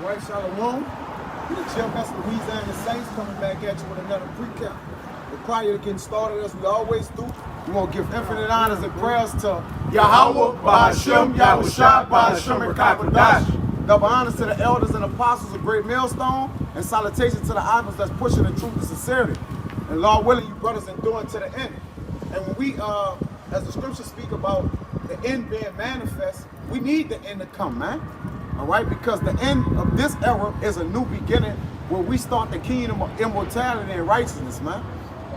right, Shalom. We the Chill Best Louisiana Saints coming back at you with another pre-count. But prior to getting started, as we always do, we want to give infinite honors and prayers to Yahweh, Bahashem, Yahushua, Bahashem, and Kakadash. Double honors to the elders and apostles of Great Millstone, and salutations to the idols that's pushing the truth and sincerity. And Lord willing, you brothers endure to the end. And when we, as the scriptures speak about the end being manifest, we need the end to come, man. All right, because the end of this era is a new beginning where we start the kingdom of immortality and righteousness, man.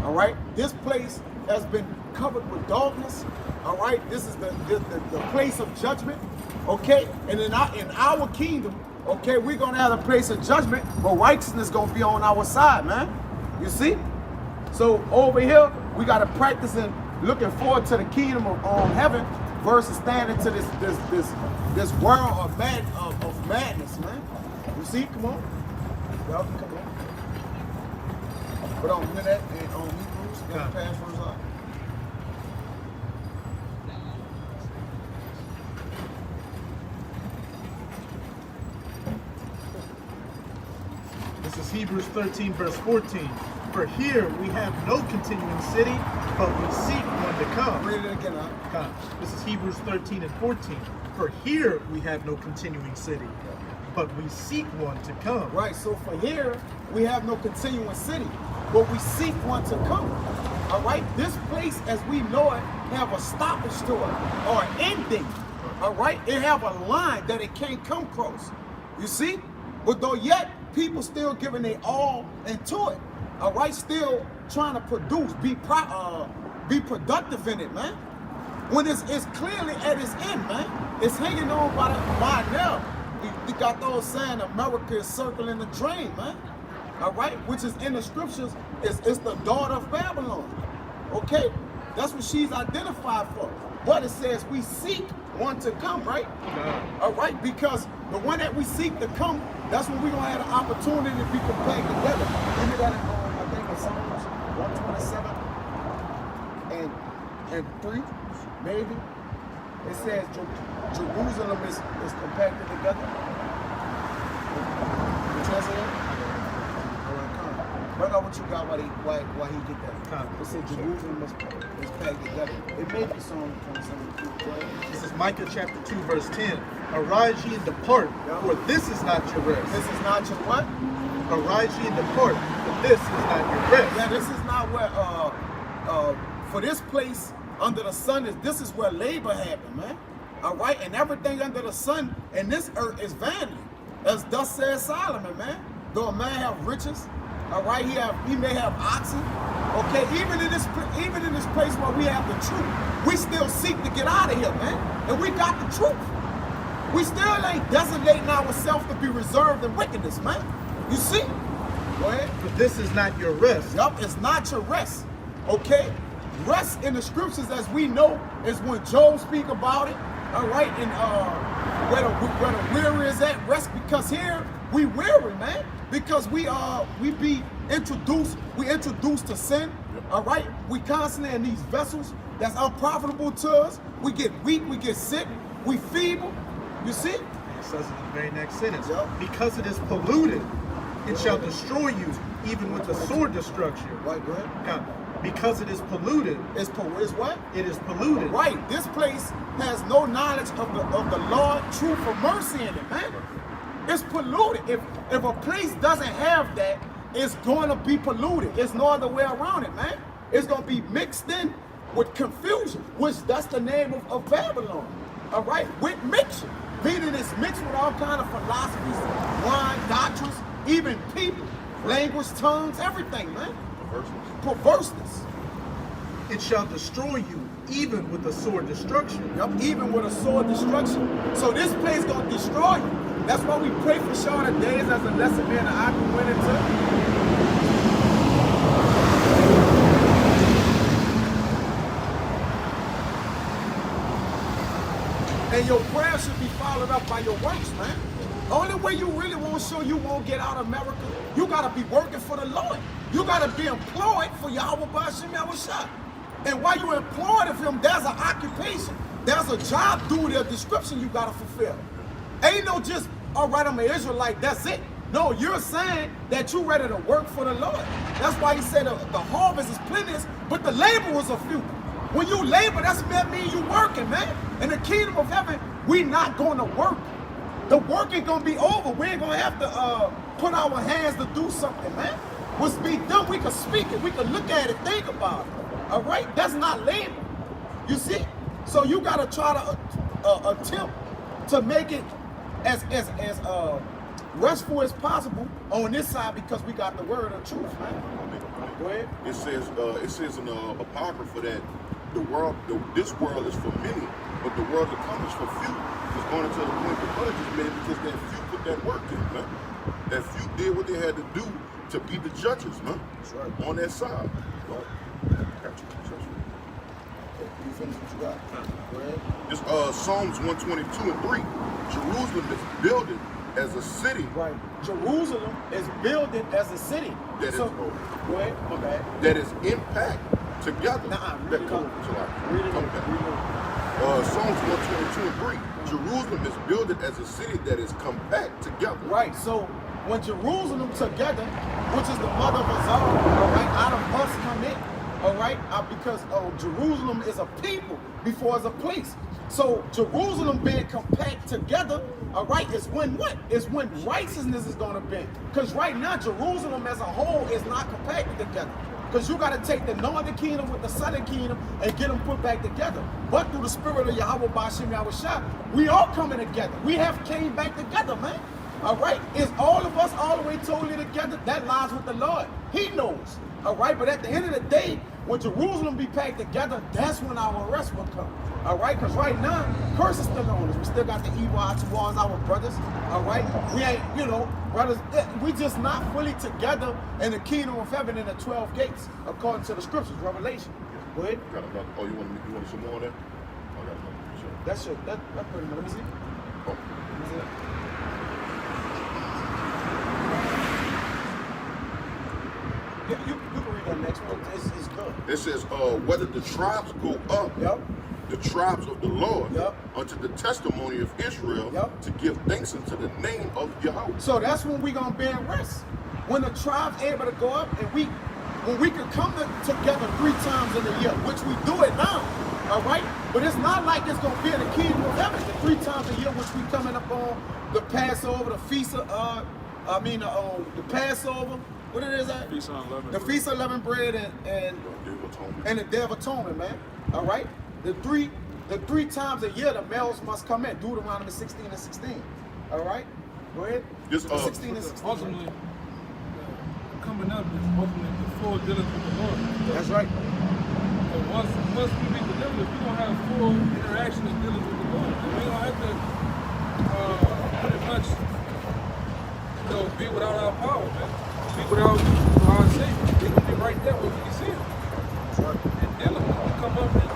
All right, this place has been covered with darkness. All right, this is the place of judgment. Okay, and in our kingdom, okay, we're gonna have a place of judgment, but righteousness gonna be on our side, man. You see? So over here, we gotta practice and looking forward to the kingdom of heaven versus standing to this world of madness, man. You see? Come on. Y'all can come on. But on that and on Hebrews, and pass verse on. This is Hebrews 13, verse 14. For here we have no continuing city, but we seek one to come. Read it again, huh? This is Hebrews 13 and 14. For here we have no continuing city, but we seek one to come. Right, so for here we have no continuing city, but we seek one to come. All right, this place as we know it have a stoppage to it, or an ending. All right, it have a line that it can't come across. You see? But though yet people still giving their all into it. All right, still trying to produce, be productive in it, man. When it's clearly at its end, man. It's hanging on by now. We got those saying America is circling the drain, man. All right, which is in the scriptures, it's the daughter of Babylon. Okay, that's what she's identified for. But it says we seek one to come, right? All right, because the one that we seek to come, that's when we're gonna have the opportunity to be compared together. Give me that in I think it's Psalms 127 and 3, maybe. It says Jerusalem is compacted together. You translate? All right, come. Bring out what you got why he get that. It says Jerusalem is packed together. It may be Psalm 27. This is Micah chapter 2, verse 10. Arise ye and depart, for this is not your rest. This is not your what? Arise ye and depart, for this is not your rest. Yeah, this is not where for this place under the sun this is where labor happened, man. All right, and everything under the sun and this earth is vanity, as thus says Solomon, man. Though a man have riches, all right, he may have oxen. Okay, even in this place where we have the truth, we still seek to get out of here, man. And we got the truth. We still ain't designating ourselves to be reserved in wickedness, man. You see? Go ahead. But this is not your rest. Yup, it's not your rest. Okay? Rest in the scriptures, as we know, is when Job speak about it. All right, and where the weary is at, rest, because here we weary, man. Because we introduced to sin. All right, we constantly in these vessels that's unprofitable to us. We get weak, we get sick, we feeble. You see? It says in the very next sentence, Yep. because it is polluted, it shall destroy you, even with the sword destruction. Right, go ahead. Now, because it is polluted. It's what? It is polluted. Right. This place has no knowledge of the Lord, truth, or mercy in it, man. It's polluted. If a place doesn't have that, it's going to be polluted. There's no other way around it, man. It's going to be mixed in with confusion, which that's the name of Babylon. All right, with mixture. Meaning it's mixed with all kind of philosophies, wine, doctrines, even people, language, tongues, everything, man. Perverseness. It shall destroy you, even with the sword destruction. Yep, even with a sword destruction. So this place gonna destroy you. That's why we pray for shorter days as a lesson man that I can win into. And your prayer should be followed up by your works, man. The only way you really won't show you won't get out of America, you gotta be working for the Lord. You gotta be employed for Yahweh Bahashem Yahushua. And while you're employed of him, there's an occupation. There's a job duty, a description you gotta fulfill. Ain't no just all right, I'm an Israelite, that's it. No, you're saying that you're ready to work for the Lord. That's why he said the harvest is plenteous, but the laborers are few. When you labor, that means you working, man. In the kingdom of heaven, we not going to work. The work ain't going to be over. We ain't going to have to put our hands to do something, man. What's be done, we can speak it. We can look at it, think about it. All right? That's not labor. You see? So you got to try to attempt to make it as restful as possible on this side because we got the word of truth, man. Go ahead. It says in the Apocrypha that this world is for many, but the world to come is for few. It's going to the point the judges, man, because that few put that work in, man. That few did what they had to do to be the judges, man. That's right. On that side. Got you. You finish what you got? Go ahead. It's Psalms 122 and 3. Jerusalem is builded as a city. Right. Jerusalem is builded as a city. That so, is, go ahead. Okay. That is impact together. Read it. Read it. Psalms 122 and 3. Jerusalem is builded as a city that is compact together. Right. So when Jerusalem together, which is the mother of us all right, out of us come in, all right, because Jerusalem is a people before it's a place. So Jerusalem being compact together, all right, is when what? Is when righteousness is going to be. Because right now, Jerusalem as a whole is not compacted together. Because you got to take the northern kingdom with the southern kingdom and get them put back together. But through the spirit of Yahweh Ba'ashem Yahushua, we all coming together. We have came back together, man. All right? Is all of us all the way totally together? That lies with the Lord. He knows. All right? But at the end of the day, when Jerusalem be packed together, that's when our rest will come. All right? Because right now, curse is still on us. We still got the evil eye towards our brothers. All right? We ain't, brothers, we just not fully together in the kingdom of heaven in the 12 gates, according to the scriptures, Revelation. Go ahead. Oh, you want some more on that? I got another. Sure. That's pretty much. Let me see. Oh. Let me see. You can read that next one. It's good. It says, whether the tribes go up, Yep. the tribes of the Lord, Yep. unto the testimony of Israel, Yep. to give thanks unto the name of Yahweh. So that's when we gonna be in rest. When the tribe's able to go up and when we can come together 3 times in a year, which we do it now, all right? But it's not like it's gonna be in the kingdom of heaven. The 3 times a year, which we coming up on the Passover, the feast of, the Passover. What it is that? Feast of Unleavened The Bread. Feast of Unleavened Bread and the Day of Atonement, man. All right? The three times a year the males must come in. Deuteronomy 16 and 16. All right? Go ahead. 16 and 16. Ultimately, coming up is ultimately the full dealings with the Lord. That's right. So once we be delivered, we're going to have full interaction and dealings with the Lord. And we don't have to pretty much be without our power, man. Be without our Savior. We can be right there where we can see Him. That's right. And dealing with Him. Come up and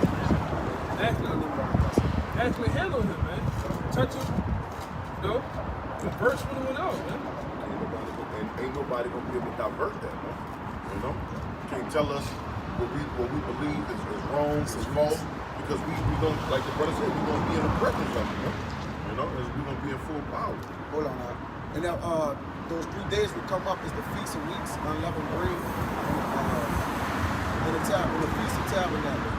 actually handle Him, man. Touch Him, converse with Him and out, man. Ain't nobody gonna be able to divert that, man. Can't tell us what we believe is wrong, is false, because we don't, like the brother said, we're gonna be in the presence of it, man. We're gonna be in full power. Hold on now. And now, those 3 days will come up is the Feast of Weeks, Unleavened Bread, and the Feast of Tabernacle.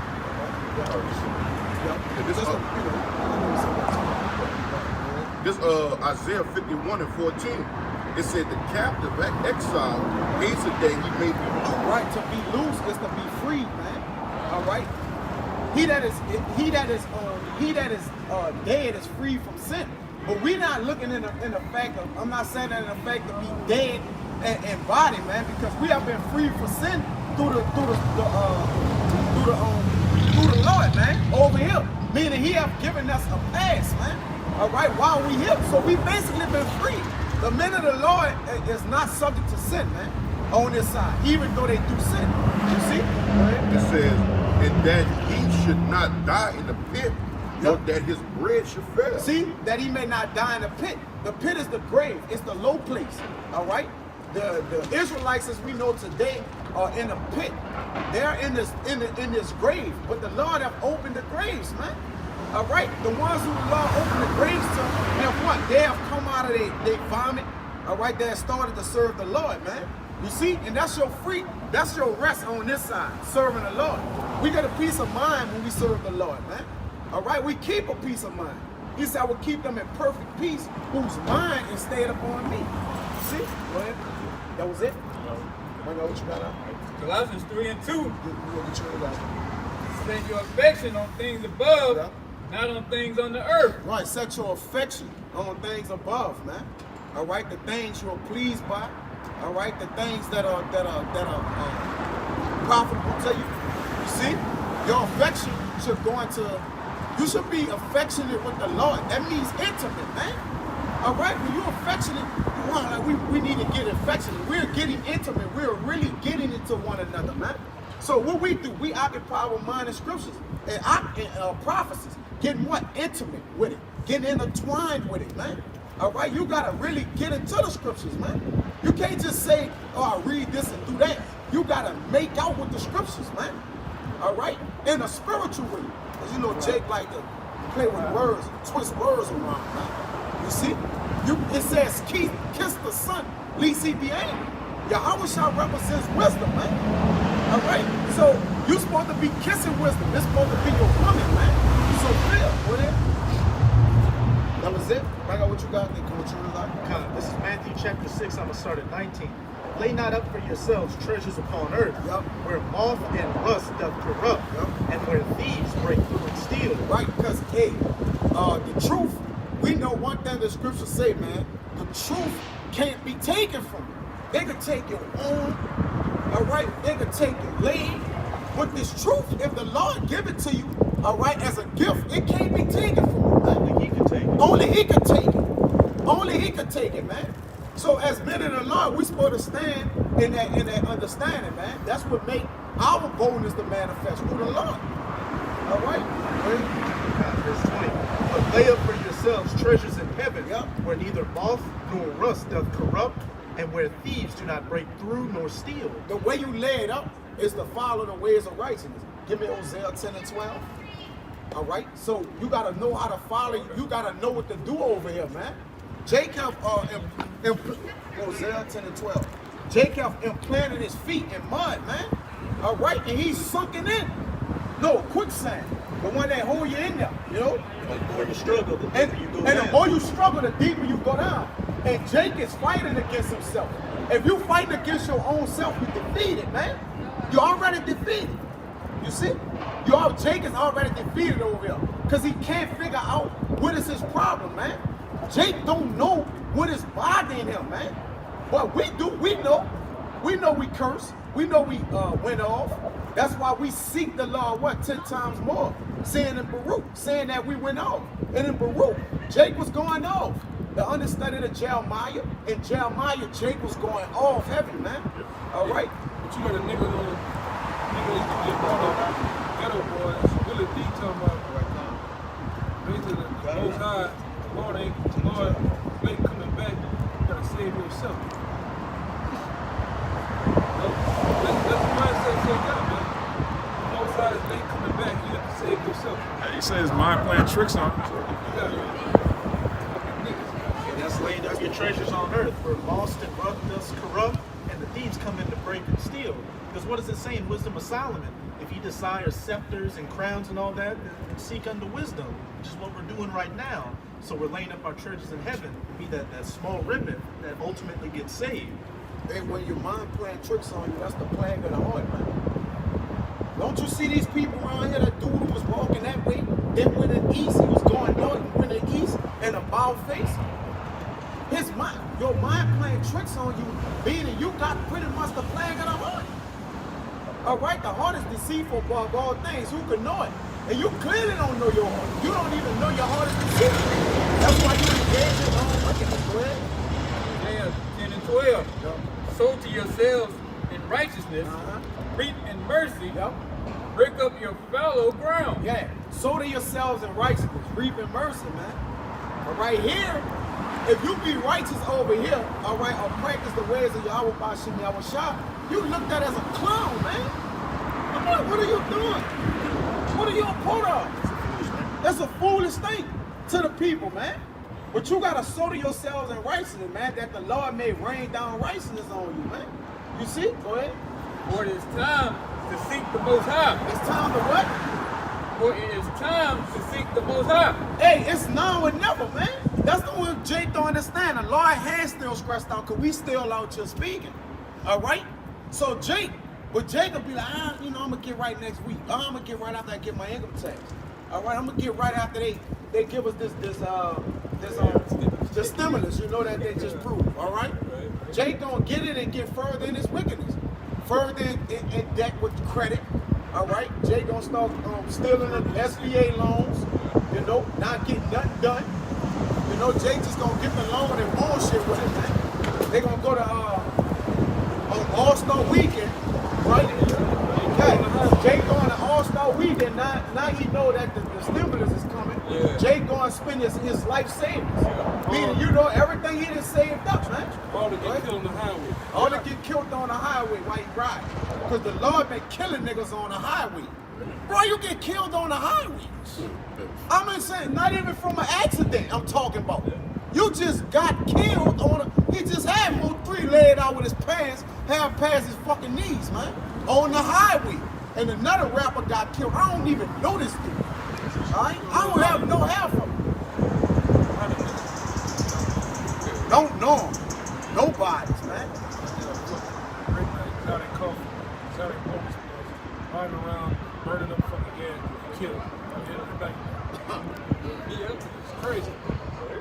This Isaiah 51 and 14, it said the captive exile hates the day he made be loose. Right, to be loose is to be free, man. All right. He that is dead is free from sin. But we're not looking in the fact of, I'm not saying that in the fact to be dead in body, man, because we have been free from sin through the Lord, man, over here. Meaning He have given us a pass, man. All right, while we here, so we basically been free. The men of the Lord is not subject to sin, man, on this side, even though they do sin. You see? It says, and that he should not die in the pit, nor that his bread should fail. See, that he may not die in the pit. The pit is the grave. It's the low place. All right? The Israelites, as we know today, are in a pit. They're in this grave. But the Lord have opened the graves, man. All right, the ones who the Lord opened the graves to, have what? They have come out of their vomit. All right, they have started to serve the Lord, man. You see, and that's your free, that's your rest on this side, serving the Lord. We get a peace of mind when we serve the Lord, man. All right, we keep a peace of mind. He said, I will keep them in perfect peace, whose mind is stayed upon me. See? Go ahead. That was it? I know what you got out. Colossians 3 and 2. You go get your guys. Set your affection on things above, Yeah. not on things on the earth. Right, set your affection on things above, man. All right, the things you're pleased by. All right, the things that are profitable to you. You see, your affection should go into. You should be affectionate with the Lord. That means intimate, man. All right, when you're affectionate, we need to get affectionate. We're getting intimate. We're really getting into one another, man. So what we do, we occupy our mind in scriptures and prophecies. Getting what? Intimate with it. Getting intertwined with it, man. All right, you gotta really get into the scriptures, man. You can't just say, oh, I read this and do that. You gotta make out with the scriptures, man. All right, in a spiritual way. Because you know Jake like to play with words, twist words around, man. You see, it says kiss the son, lest he be angry. Yahweh shall represents wisdom, man. All right, so you're supposed to be kissing wisdom. It's supposed to be your woman, man. So feel, go ahead. That was it. I got what you got. Then come what This is Matthew chapter 6. I'm going to start at 19. Lay not up for yourselves treasures upon earth, Yup. where moth and rust doth corrupt, Yup. and where thieves break through and steal. Right, because hey, the truth. We know one thing the scriptures say, man. The truth can't be taken from you. They could take your own. All right, they could take your leg. But this truth, if the Lord give it to you, all right, as a gift, it can't be taken from you, man. Only He can take it. Only He could take it. Only He could take it, man. So as men of the Lord, we supposed to stand in that understanding, man. That's what make our boldness to manifest through the Lord. All right. Verse 20. But lay up for yourselves treasures in heaven, Yep. where neither moth nor rust doth corrupt, and where thieves do not break through nor steal. The way you lay it up is to follow the ways of righteousness. Give me Hosea 10 and 12. All right. So you gotta know how to follow. You gotta know what to do over here, man. Jacob, Hosea 10 and 12. Jacob implanted his feet in mud, man. All right, and he's sunken in. No, quicksand. The one that hold you in there, you know? The more you struggle, the And, deeper you go and down. the more you struggle, the deeper you go down. And Jake is fighting against himself. If you fighting against your own self, you're defeated, man. You're already defeated. You see? Jake is already defeated over here. Because he can't figure out what is his problem, man. Jake don't know what is bothering him, man. But we do. We know. We know we curse. We know we went off. That's why we seek the Lord, 10 times more? Saying in Baruch, saying that we went off. And in Baruch, Jake was going off. The understudy of Jeremiah, and Jeremiah, Jake was going off heavy, man. All right? But you got a nigga used to get brought up, ghetto boys, really deep talking about basically the Most High, the Lord late coming back, you gotta save yourself. That's the mindset check out, man. The Most High is late coming back, you have to save yourself. He says mind playing tricks on him. You gotta That's laying up your treasures on earth, where moss and rust does corrupt, and the thieves come in to break and steal. Because what does it say in Wisdom of Solomon? If you desire scepters and crowns and all that, then seek unto wisdom, which is what we're doing right now. So we're laying up our treasures in heaven to be that small remnant that ultimately gets saved. And when your mind playing tricks on you, that's the plague of the heart, man. Don't you see these people around here? That dude who was walking that way, then went in east, he was going north, and went in east, and a bald face. Your mind playing tricks on you, meaning you got pretty much the plague of the heart. All right, the heart is deceitful above all things. Who can know it? And you clearly don't know your heart. You don't even know your heart is deceitful. That's why you engage in wrong wickedness. Go ahead. Isaiah 10 and 12. Sow to yourselves in righteousness, reap in mercy, Yep. break up your fallow ground. Yeah. Sow to yourselves in righteousness, reap in mercy, man. But right here, if you be righteous over here, all right, or practice the ways of Yahweh Bashim Yahweh Shah, you looked at as a clown, man. I'm like, what are you doing? What are you a part of? That's a foolish thing to the people, man. But you gotta sow to yourselves in righteousness, man, that the Lord may rain down righteousness on you, man. You see? Go ahead. For it is time to seek the Most High. It's time to what? For it is time to seek the Most High. Hey, it's now or never, man. That's the one Jake don't understand. The Lord has still scratched out because we still out here speaking. All right? So Jake will be like, I'm going to get right next week. I'm going to get right after I get my income tax. All right? I'm going to get right after they give us this stimulus, that they just proved. All right? Jake going to get it and get further in his wickedness. Further in debt with credit. All right? Jake going to start stealing the SBA loans, not getting nothing done. Jake just gonna get the loan and bullshit with it, man. They gonna go to All-Star Weekend, right? Okay. Jake going to All-Star Weekend. Now he know that the stimulus is coming. Yeah. Jake gonna spend his life savings. Meaning, everything he done saved up, man. All to get killed on the highway. All to get killed on the highway while he ride. Because the Lord been killing niggas on the highway. Bro, you get killed on the highway. I'm saying, not even from an accident I'm talking about. You just got killed he just had Mo 3 laid out with his pants, half past his fucking knees, man, on the highway. And another rapper got killed. I don't even know this dude. All right? I don't have no hair from him. Don't know him. Nobody's, man. Riding around, burning up fucking gas, killed. Yeah, it's crazy.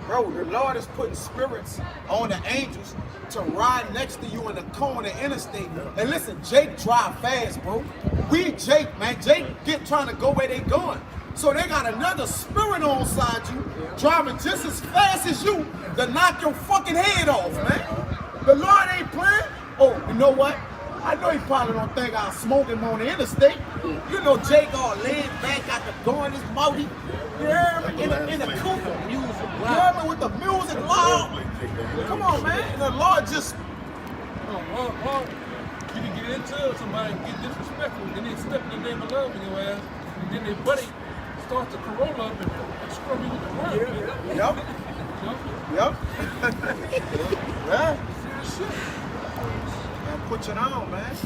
Bro, the Lord is putting spirits on the angels to ride next to you in the car on the interstate. And listen, Jake drive fast, bro. Jake trying to go where they going. So they got another spirit on side you, driving just as fast as you to knock your fucking head off, man. The Lord ain't playing. Oh, you know what? I know he probably don't think I'll smoke him on the interstate. Jake all laid back, got the door in his mouth. You hear me? In the coupe. You hear me with the music loud? Come on, man. And the Lord just... You can get into somebody and get disrespectful, and then step in the name of love in your ass, and then their buddy starts to Corolla up and scrub you with the world. Yep. Yeah. Serious shit. Man, put it on, man.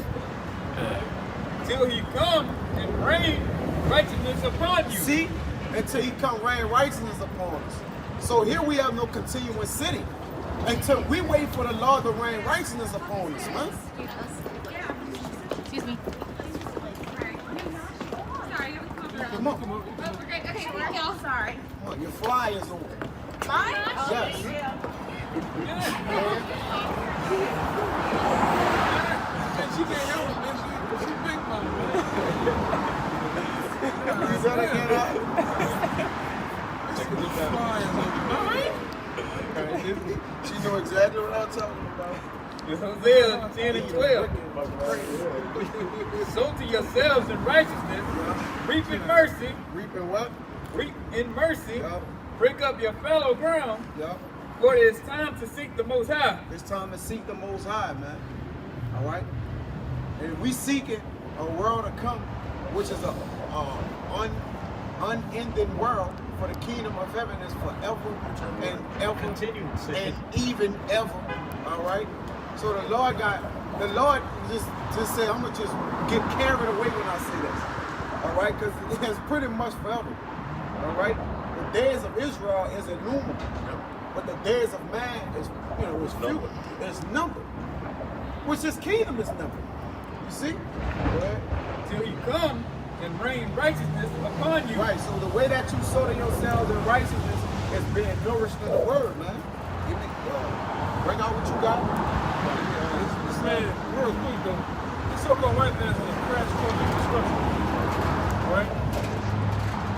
Till he come and rain righteousness upon you. See? Until he come rain righteousness upon us. So here we have no continuous city. Until we wait for the Lord to rain righteousness upon us, man. Excuse me. Sorry, Come on. Okay, thank y'all. Sorry. Come on, your flyers on. Mine? Yes. And she can't help it, man. She big mama, man. You better get up. She know exactly what I'm talking about. Hosea 10 and 12. Sow to yourselves in righteousness, reap in mercy, Reaping what? reap in mercy, Yup. break up your fallow ground, Yup. for it is time to seek the Most High. It's time to seek the Most High, man. All right? And we seeking a world to come, which is a unending world, for the kingdom of heaven is forever and ever and even ever. All right? So the Lord just said, I'm gonna just get carried away when I say this. All right? Because it's pretty much forever. All right? The days of Israel is innumerable. But the days of man is, is few. It's numbered. Which his kingdom is numbered. You see? Right? Till he come and rain righteousness upon you. Right, so the way that you sow to yourselves in righteousness is being nourished in the word, man. Give me, bring out what you got. This man, real quick though, this so-called white man's in a crash course in construction. Right?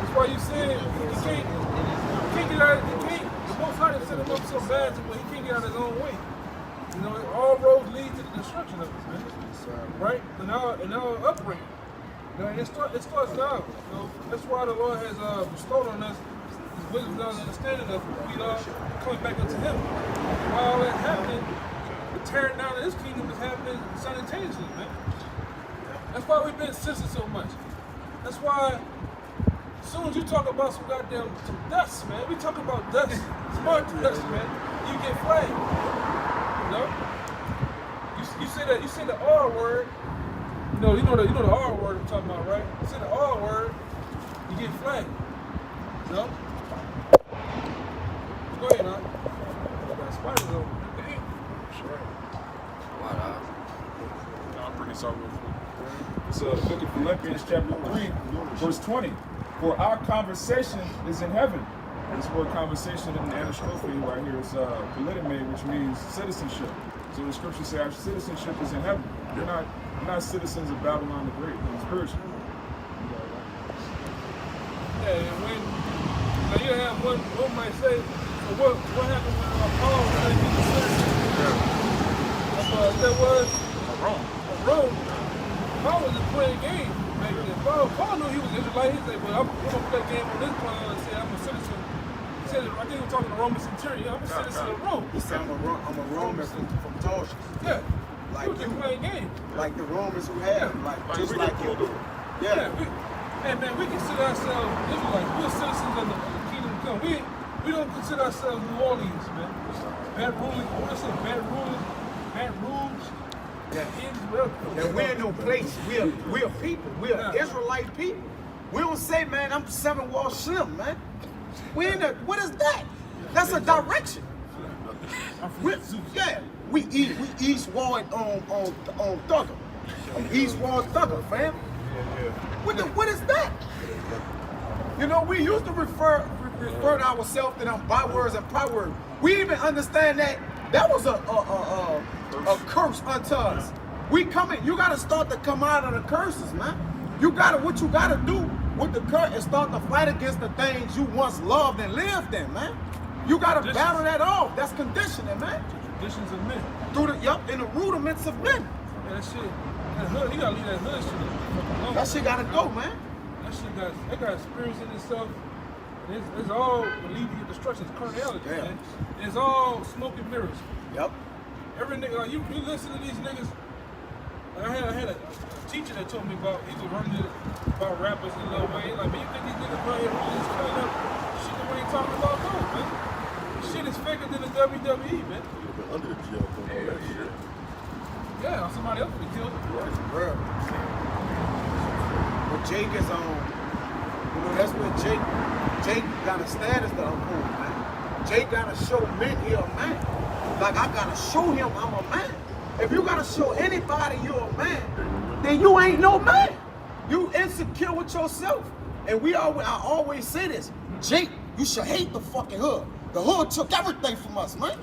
That's why you said he can't get out of the Most High set him up so bad to where he can't get out of his own way. All roads lead to the destruction of us, man. Right? In our upbringing. And it starts now. That's why the Lord has bestowed on us His wisdom and understanding of coming back unto Him. While all that's happening, the tearing down of His kingdom is happening simultaneously, man. That's why we've been censored so much. That's why As soon as you talk about some dust, man, we talking about dust, smart dust, man, you get flagged. You know? You say the R word, you know the R word I'm talking about, right? You say the R word, you get flagged. You know? Go ahead, huh? Got spiders over. I'll bring this out real quick. It's the book of Philippians chapter 3, verse 20. For our conversation is in heaven. This word conversation in the Anastrophe right here is politome, which means citizenship. So the scriptures say our citizenship is in heaven. We're not citizens of Babylon the Great, but spiritual. Yeah, and when now you have one might say, so what happened when Paul said he was a citizen? That was Rome. Rome. Paul was just playing games back then. Paul knew he was Israelite. He said, well, I'm gonna play a game on this plan and say I'm a citizen. He said, I think he was talking to Roman centurion. I'm a citizen of Rome. He said, I'm a Roman from Tarshish. Yeah. Like he was just playing games. Like the Romans who had him, just like you do. Yeah. Man, we consider ourselves Israelites. We're citizens of the kingdom to come. We don't consider ourselves New Orleans, man. Bad ruling. I want to say bad ruling, bad rules. Yeah. And we're in no place. We're people. We're Israelite people. We don't say, man, I'm 7 Wall Slim, man. We in the, what is that? That's a direction. We East Wall on Thugger. East Wall Thugger, fam. What is that? You know, we used to refer to ourselves to them bywords and proverbs. We even understand that was a curse unto us. We coming, you gotta start to come out of the curses, man. What you gotta do with the curse is start to fight against the things you once loved and lived in, man. You gotta battle that off. That's conditioning, man. Traditions of men. In the rudiments of men. Yeah, that shit. That hood, you gotta leave that hood shit alone. That shit gotta go, man. That shit got spirits in itself. It's all leading to destruction. It's carnality, man. It's all smoke and mirrors. Yep. Every nigga, like you listen to these niggas. Like I had a teacher that told me about, he was running about rappers in Lil Wayne. Like, man, you think these niggas right here really is clean up shit that we ain't talking about? No, man. This shit is faker than the WWE, man. Under the jail for all that shit. Yeah, somebody else would have killed him. Bro. But Jake is on. You know, that's where Jake got a status to uphold, man. Jake gotta show men he a man. Like I gotta show him I'm a man. If you gotta show anybody you're a man, then you ain't no man. You insecure with yourself. And I always say this, Jake, you should hate the fucking hood. The hood took everything from us, man.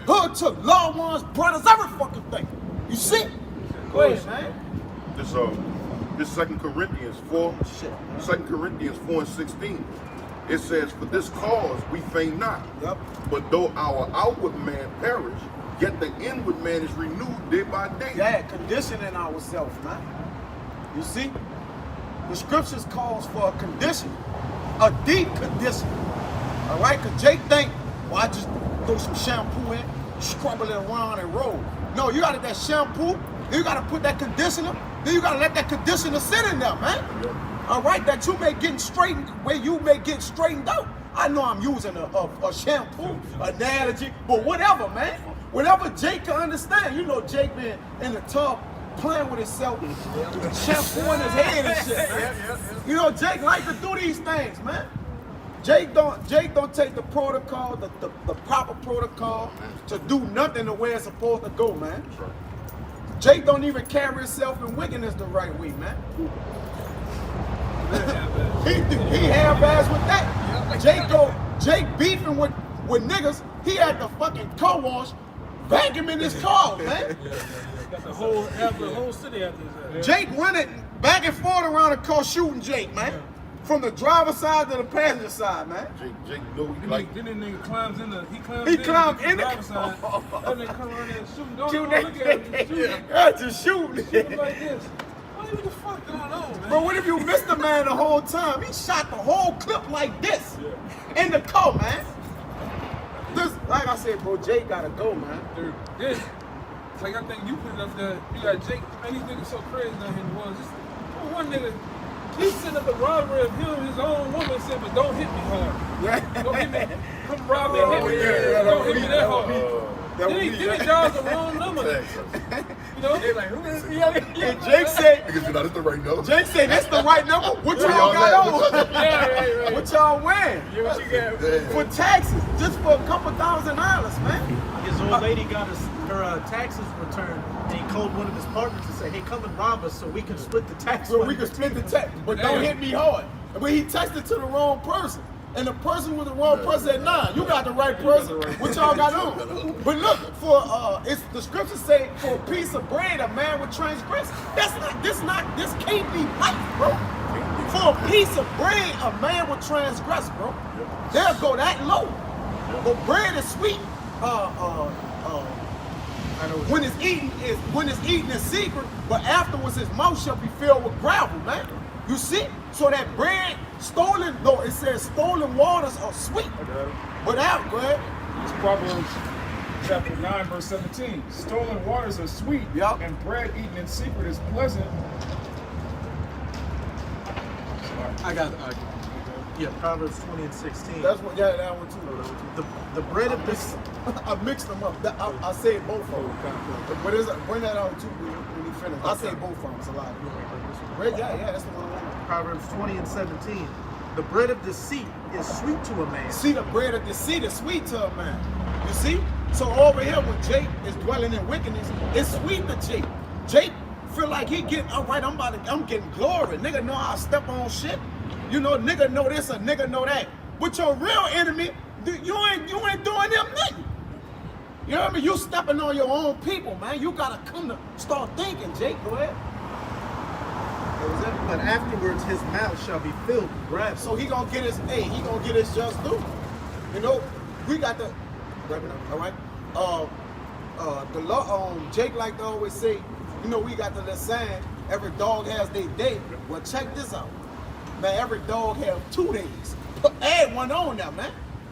Hood took loved ones, brothers, every fucking thing. You see? Go ahead, man. This 2 Corinthians 4, 2 Corinthians 4 and 16. It says, for this cause we faint not. Yep. But though our outward man perish, yet the inward man is renewed day by day. Yeah, conditioning ourselves, man. You see? The scriptures calls for a condition, a deep condition. All right? Because Jake think, well, I just throw some shampoo in, scrub it around and roll. No, you got that shampoo, then you got to put that conditioner, then you got to let that conditioner sit in there, man. All right? That you may get straightened, where you may get straightened out. I know I'm using a shampoo analogy, but whatever, man. Whatever Jake can understand. You know Jake been in the tub playing with himself, shampoo in his head and shit, man. You know, Jake like to do these things, man. Jake don't take the protocol, the proper protocol to do nothing the way it's supposed to go, man. Jake don't even carry himself in wickedness the right way, man. he half-ass with that. Jake beefing with niggas. He had the fucking car wash, bang him in his car, man. Got the whole city after his ass. Jake running back and forth around the car shooting Jake, man. From the driver's side to the passenger side, man. Jake know he like. Then that nigga climbs in the driver's side. That nigga come around there and shoot. Don't Shoot look at him. Just shoot him. Just shooting. Shoot him like this. What the fuck going on, man? But what if you missed the man the whole time? He shot the whole clip like this in the car, man. This, like I said, bro, Jake gotta go, man. Dude, this, like I think you put it up there. You got Jake. Man, these niggas so crazy down here in the world. Just one nigga He's sitting at the robbery of him and his own woman said, but don't hit me hard. Yeah. Don't hit me. Come rob me and hit me. yeah, Don't hit me that hard. That would be- Then he dials the wrong number. You know? They're like, who is he? Yeah, And Jake said, Because you know that's the right number. Jake said, that's the right number. What y'all got on? Right. What y'all wearing? Yeah, what you got? For taxes, just for a couple $1,000, man. His old lady got her taxes returned, and he called one of his partners and said, "Hey, come and rob us so we can split the tax." So money." we can split the tax, but don't hit me hard. But he texted to the wrong person. And the person with the wrong person said, nah, you got the right person. What y'all got on? But look, it's the scriptures say, for a piece of bread, a man would transgress. This can't be right, bro. For a piece of bread, a man would transgress, bro. They'll go that low. But bread is sweet. When it's eaten in secret, but afterwards his mouth shall be filled with gravel, man. You see? So that bread, it says stolen waters are sweet. But out, go ahead. It's Proverbs chapter 9, verse 17. Stolen waters are sweet, Yup. and bread eaten in secret is pleasant. I got yeah, Proverbs 20 and 16. That's what, yeah, that one too. The bread of this. I mixed them up. I say both of them. But bring that out too when you finish. I say both of them. It's a lot. Bread, yeah, that's the one I want. Proverbs 20 and 17. The bread of deceit is sweet to a man. See, the bread of deceit is sweet to a man. You see? So over here, when Jake is dwelling in wickedness, it's sweet to Jake. Jake feel like he getting, all right, I'm getting glory. Nigga know I step on shit. You know, nigga know this or nigga know that. But your real enemy, you ain't doing them nothing. You know what I mean? You stepping on your own people, man. You gotta come to start thinking, Jake. Go ahead. But afterwards his mouth shall be filled with gravel. So he gonna get his just due. You know, we got the all right. The law Jake like to always say, you know, we got the little saying, every dog has their day. Well, check this out. Man, every dog have 2 days. Add one on now, man.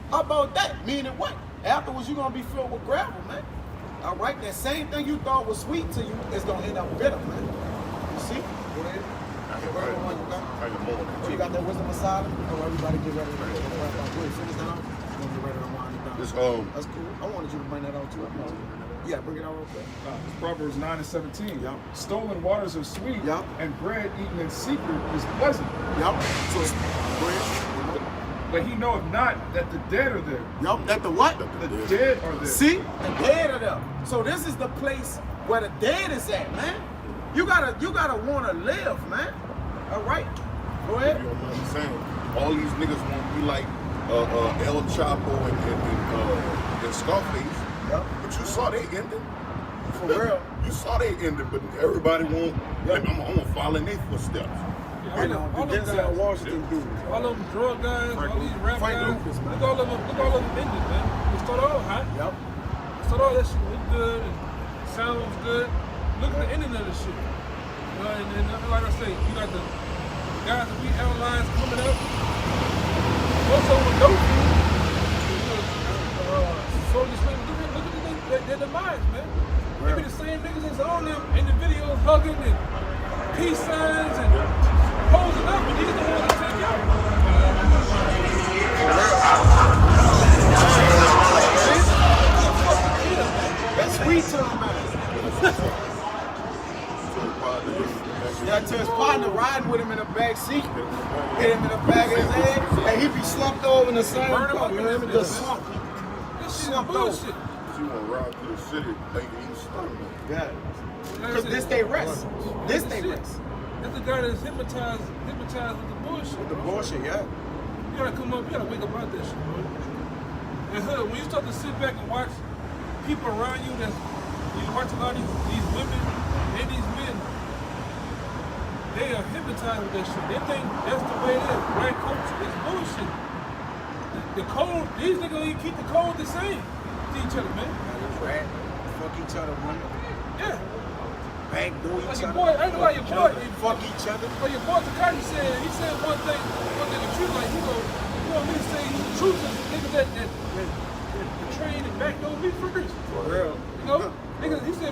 How about that? Meaning what? Afterwards you gonna be filled with gravel, man. All right, that same thing you thought was sweet to you is gonna end up bitter, man. You see? Go ahead. So you got that wisdom of Solomon? Oh, everybody get ready to wrap up. Wait, finish that out. We're gonna get ready to wind it down. That's cool. I wanted you to bring that out too. Yeah, bring it out real quick. It's Proverbs 9 and 17. Yup. Stolen waters are sweet, Yup. and bread eaten in secret is pleasant. Yup. So, bread. But he knoweth not that the dead are there. Yup. That the what? The dead are there. See? The dead are there. So this is the place where the dead is at, man. You gotta wanna live, man. All right. Go ahead. You know what I'm saying? All these niggas want to be like El Chapo and Scarface. Yup. But you saw they ended. For real. You saw they ended, but everybody won't. Like, I'm gonna follow in their footsteps. You know, the Denzel Washington dude. All them drug guys, all these rap Frank guys, Lucas, man. look all of them ended, man. They start off hot. Yup. Start off that shit look good and sounds good. Look at the ending of the shit. You know, and like I say, you got the guys that we airlines coming up. Most of them were dope. Soldier Slim, look at their demise, man. They be the same niggas that's on them in the videos hugging and peace signs and posing up, and these the ones that take out. That's sweet to him, man. Yeah, to his partner riding with him in the back seat, hit him in the back of his head, and he be slumped over in the same car. You know what I mean? Just slumped. This shit Slumped bullshit. You want to ride to the city thinking he's stunned. Yeah. Because this they rest. This they rest. That's the guy that's hypnotized with the bullshit. With the bro. bullshit, yeah. You gotta come up, you gotta wake up out that shit, bro. And Hood, when you start to sit back and watch people around you you watch a lot of these women and these men, they are hypnotized with that shit. They think that's the way it is. Black culture is bullshit. The code, these niggas even keep the code the same to each other, man. Rat, fuck each other, man. Yeah. Backdoor Like each your other. boy, I ain't like your boy. Fuck each other. But your boy Takashi said, he said one thing the truth, like, you know me to say the truth is niggas that train and backdoor me first. For real. You know? Niggas, he said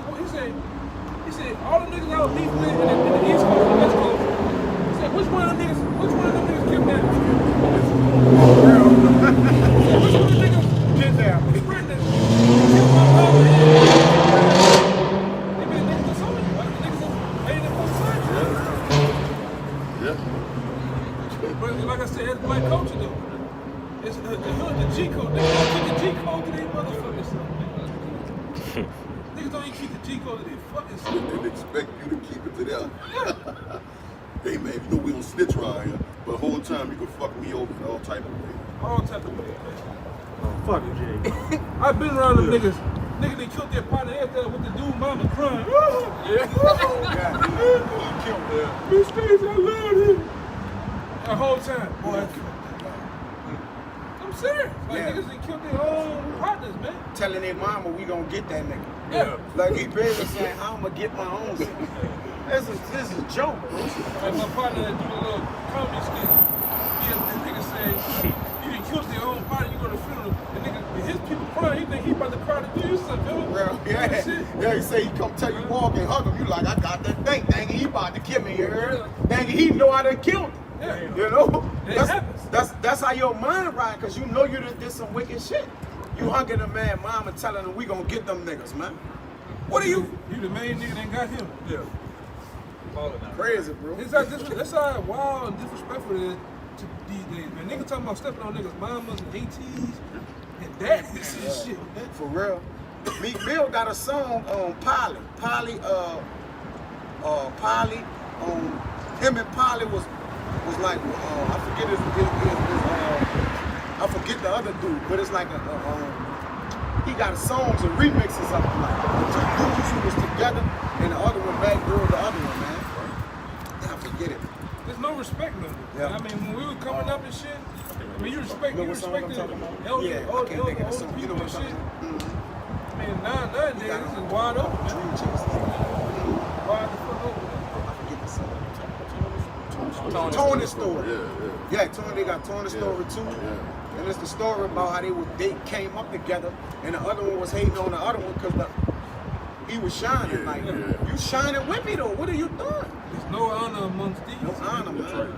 all the niggas out beefing in the East Coast and West Coast, he said Which one of them niggas kidnapped? Which one of the niggas Kidnapped. pregnant? Killed my mama. They been niggas that's on you, right? The niggas that made it both sides. Yeah. But like I said, it's black culture though. It's the hood, the G code. They don't keep the G code to their motherfuckers. Niggas don't even keep the G code to their fucking self, They bro. expect you to keep it to them. Hey man, you know we don't snitch around here, but the whole time you can fuck me over in all type of ways. All type of ways, man. Fuck Jay. I've been around them niggas. Niggas they killed their partner after with the dude mama crying. Yeah, he killed her. Miss Stacy, I love him. The whole time, boy. I'm serious. Like Yeah. niggas they killed their own partners, man. Telling their mama we gonna get that nigga. Yeah. Like he basically saying, I'm gonna get my own shit. This is a joke, bro. Like my partner that do the little comedy skit. The nigga say, you done killed your own partner, you go to funeral. The nigga, his people crying, he think he about to cry to do you something, yo. Well, yeah, Shit. yeah, he say he come tell you walk and hug him. You like, I got that thing. Dang it, he about to kill me, you heard? Dang it, he know I done killed him. Yeah. You know? It happens. That's how your mind right, cause you know you done did some wicked shit. You hugging a man mom and telling him we gonna get them niggas, man. What are you? You the main nigga that got him. Yeah. Crazy, bro. That's how wild and disrespectful it is to these days, man. Niggas talking about stepping on niggas' mamas and ATs and daddies and shit. For real. Meek Mill got a song on Polly. Polly, him and Polly was like, I forget I forget the other dude, but it's like he got songs and remixes of them, like two dudes who was together and the other one back girl the other one, man. I forget it. There's no respect no more. Yeah. I mean, when we were coming up and shit, when you You respected know what song I'm elder, talking about? elder, Yeah, I older, can't think of the older song. You people know and what I'm shit. talking about? I mean, nowadays this is wide open. Man. Dream Chasers. Wide the fuck open. I forget the song. Tony Tony Story. Yeah. Yeah, Tony, they got Tony Story too. Yeah. And it's the story about how they came up together and the other one was hating on the other one because he was shining. Yeah, like, yeah. you shining with me though. What are you doing? There's no honor amongst these. No honor, man. That's right.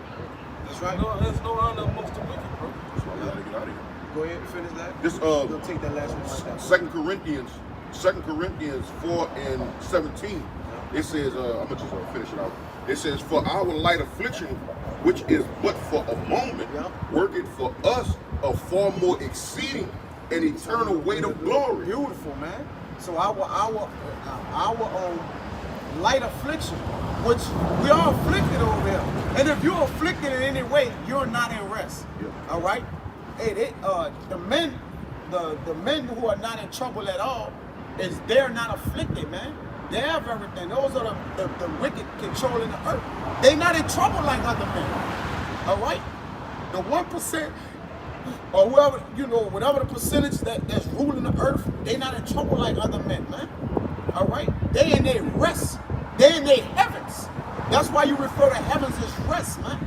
That's right. There's no honor amongst the wicked, bro. That's why we gotta get out of here. Go ahead and finish that. This We'll take that last one right now. 2 Corinthians 4:17. It says, I'm gonna just finish it out. It says, for our light affliction, which is but for a moment, Yeah. worketh for us a far more exceeding and eternal weight of glory. Beautiful, man. So our light affliction, which we are afflicted over here. And if you're afflicted in any way, you're not in rest. Yeah. All right? Hey, the men who are not in trouble at all, they're not afflicted, man. They have everything. Those are the wicked controlling the earth. They're not in trouble like other men. All right? The 1% or whoever, whatever the percentage that's ruling the earth, they're not in trouble like other men, man. All right? They in their rest. They in their heavens. That's why you refer to heavens as rest, man.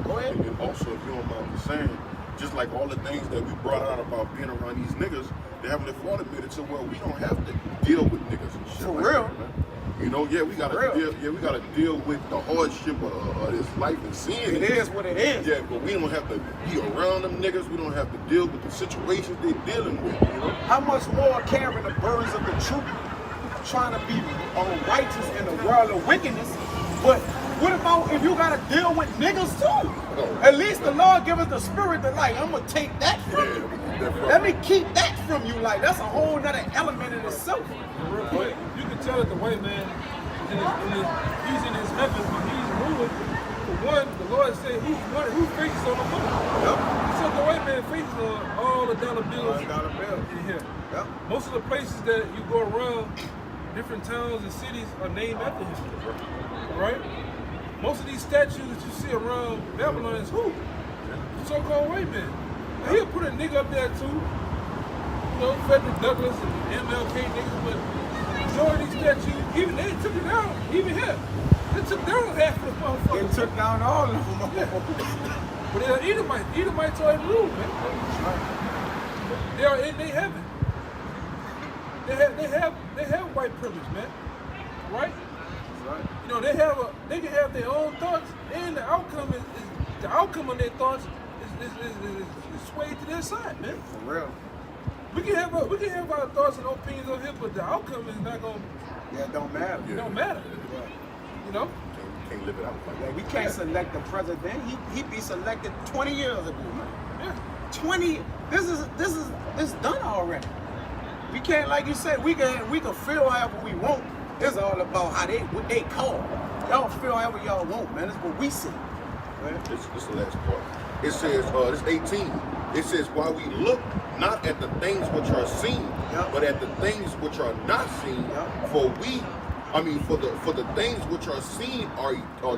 Go ahead. And also, if you don't mind me saying, just like all the things that we brought out about being around these niggas, they haven't afforded me to where we don't have to deal with niggas and shit. For like real. that, man. We gotta deal with the hardship of this life and seeing It is what it is. Yeah, but we don't have to be around them niggas. We don't have to deal with the situations they're dealing with. How much more carrying the burdens of the truth, trying to be righteous in the world of wickedness? But what about if you gotta deal with niggas too? At least the Lord give us the spirit to like, I'm gonna take that from you. Let me keep that from you. Like, that's a whole nother element in itself. Real quick, you can tell that the white man, he's in his heaven, but he's ruling. For one, the Lord said he's one who faces on the moon. Yep. So the white man faces on all the dollar bills $1 bill. in here. Yep. Most of the places that you go around, different towns and cities are named after him. All right? Most of these statues that you see around Babylon is who? So-called white man. Now, he'll put a nigga up there too. Frederick Douglass and MLK niggas, but majority of these statues, even they took it down, even here. They took down half of the motherfuckers. They took down all of them. But they're Edomites. Edomites are in the room, man. They are in their heaven. They have white privilege, man. Right? That's right. You know, they can have their own thoughts, and the outcome is the outcome of their thoughts is swayed to their side, man. For real. We can have our thoughts and opinions of it, but the outcome is not gonna. Yeah, it don't matter. It don't matter. You know. Can't live it out like Yeah, that. we can't select the president. He be selected 20 years ago, man. Yeah. 20. This is done already. We can't, like you said, we can feel however we want. It's all about how what they call. Y'all feel however y'all want, man. It's what we see. Right? This is the last part. It says, this 18. It says, while we look not at the things which are seen, Yep. but at the things which are not seen, Yep. for the things which are seen are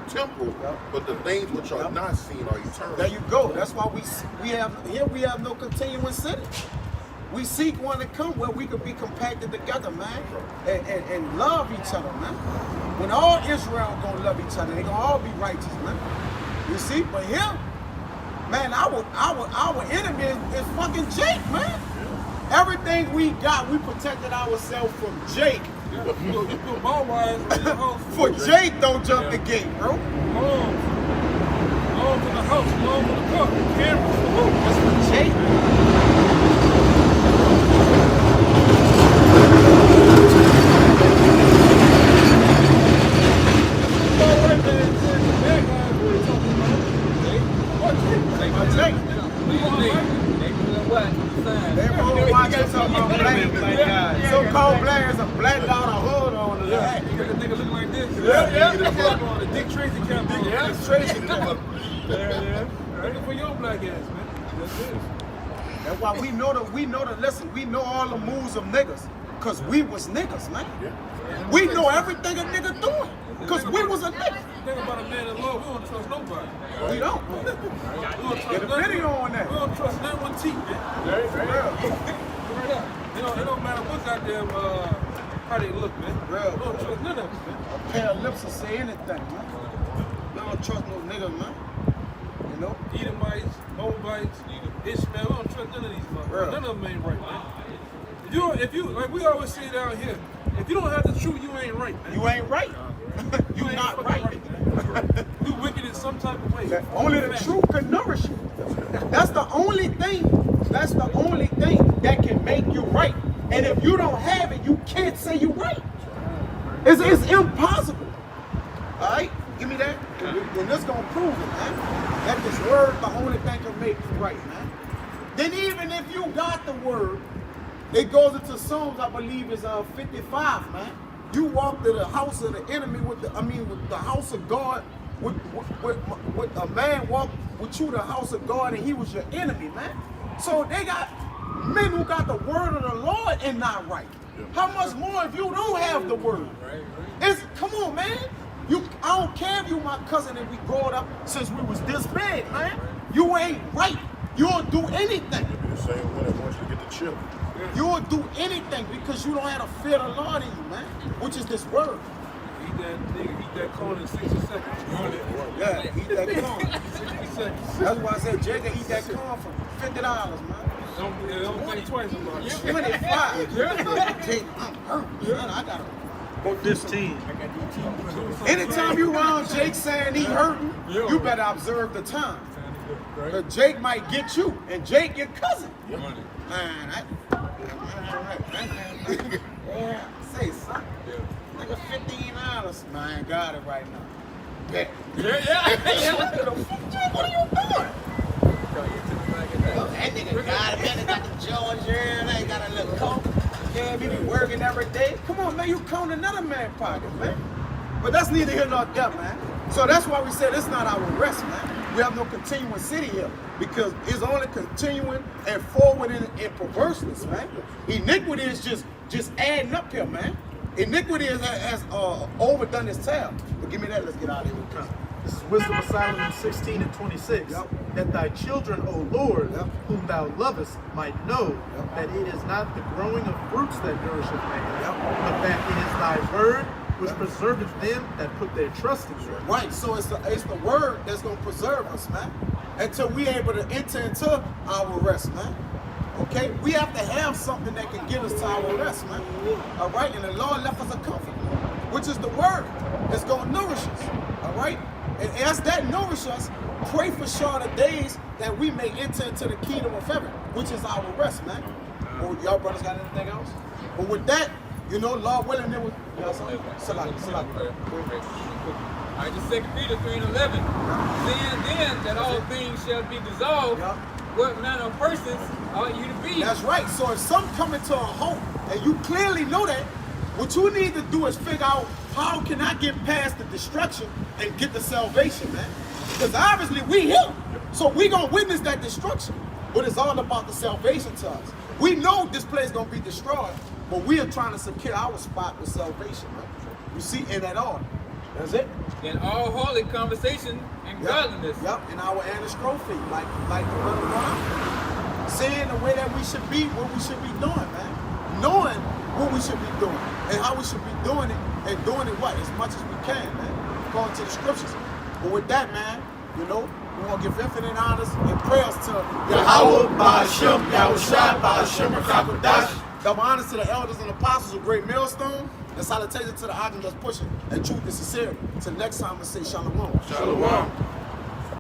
temporal, Yep. but the things which are Yep. not seen are eternal. There you go. That's why we have no continuing city. We seek one to come where we could be compacted together, man, and love each other, man. When all Israel gonna love each other, they gonna all be righteous, man. You see, but here, man, our enemy is fucking Jake, man. Everything we got, we protected ourselves from Jake. You put ball wires in your house. For Jake, don't jump the gate, bro. Long from the house, long from the car, cameras. That's for Jake. So-called black is a black dot or hood on the Yeah, left. you got a nigga looking like this. Yeah. The Dick Tracy cap on. Yeah, Tracy. Yeah. Looking for your black ass, man. That's it. That's why we know listen, we know all the moves of niggas. Cause we was niggas, man. We know everything a nigga doing. Cause we was a nigga. Think about a man in law, we don't trust nobody. We don't. We don't trust Get a none- video on that. We don't trust none one teeth, man. For real. Straight up. It don't matter what goddamn how they look, man. Real. We don't trust none of them, man. A pair of lips will say anything, man. We don't trust no niggas, man. You know? Edomites, Moabites, Ishmael, we don't trust none of these motherfuckers. Real. None of them ain't right, man. If you like we always say down here, if you don't have the truth, you ain't right, man. You ain't right. You ain't not fucking right. man. You wicked in some type of way. Only the truth can nourish you. That's the only thing. That's the only thing that can make you right. And if you don't have it, you can't say you right. It's impossible. All right, give me that. When this gonna prove it, man. That this word, the only thing can make you right, man. Then even if you got the word, it goes into Psalms, I believe, is 55, man. You walk to the house of the enemy with the house of God. With a man walked with you to the house of God, and he was your enemy, man. So they got men who got the word of the Lord and not right. How much more if you don't have the word? Come on, man. I don't care if you my cousin and we growing up since we was this big, man. You ain't right. You'll do anything. You'll be the same one that wants you to get the chip. You'll do anything because you don't have the fear of the Lord in you, man. Which is this word. Eat that corn in 60 seconds. Yeah, eat that corn. 60 seconds. That's why I said Jay can eat that corn for $50, man. Don't think twice about it. 25. Jay, I'm hurt. Man, I gotta. Or 15. Anytime you around Jake saying he hurting, you better observe the time. Cause Jake might get you, and Jake your cousin. Man, yeah, say something. Nigga, $15. Man, I ain't got it right now. Bet. What the fuck, Jake? What are you doing? That nigga got it, man. They got the Georgia, and they got a little coat. Yeah, he be working every day. Come on, man, you count another man's pocket, man. But that's neither here nor there, man. So that's why we said it's not our rest, man. We have no continuing city here because it's only continuing and forward in perverseness, man. Iniquity is just adding up here, man. Iniquity has overdone its tail. But give me that. Let's get out of here. This is Wisdom of Solomon 16 and 26. Yep. That thy children, O Lord, Yep. whom thou lovest, might know Yep. that it is not the growing of fruits that nourisheth man, Yep. but that it is thy word which preserveth them that put their trust in you. Right, so it's the word that's gonna preserve us, man. Until we able to enter into our rest, man. Okay? We have to have something that can get us to our rest, man. All right, and the Lord left us a comfort, which is the word. It's going to nourish us, all right? And as that nourishes us, pray for shorter days that we may enter into the kingdom of heaven, which is our rest, man. Well, y'all brothers got anything else? But with that, you know, Lord willing, it was, y'all something? Salah. All right, just 2 Peter 3:11. Seeing then that all things shall be dissolved, Yeah. what manner of persons ought you to be? That's right. So if some come into a hope and you clearly know that, what you need to do is figure out how can I get past the destruction and get the salvation, man. Because obviously we here. So we gonna witness that destruction. But it's all about the salvation to us. We know this place gonna be destroyed, but we are trying to secure our spot with salvation, man. You see, in that order. That's it. In all holy conversation and godliness. Yep, in our anastrophe, like the brother one. Saying the way that we should be, what we should be doing, man. Knowing what we should be doing and how we should be doing it, and doing it what? As much as we can, man. According to the scriptures. But with that, man, you know, we want to give infinite honors and prayers to Yahweh, Ba'ashem, Yahushua, Ba'ashem, Rakakodash. double honors to the elders and apostles of Great Millstone, and salutations to the oxen that's pushing, and truth and sincerity. Till next time, I say shalom. Shalom.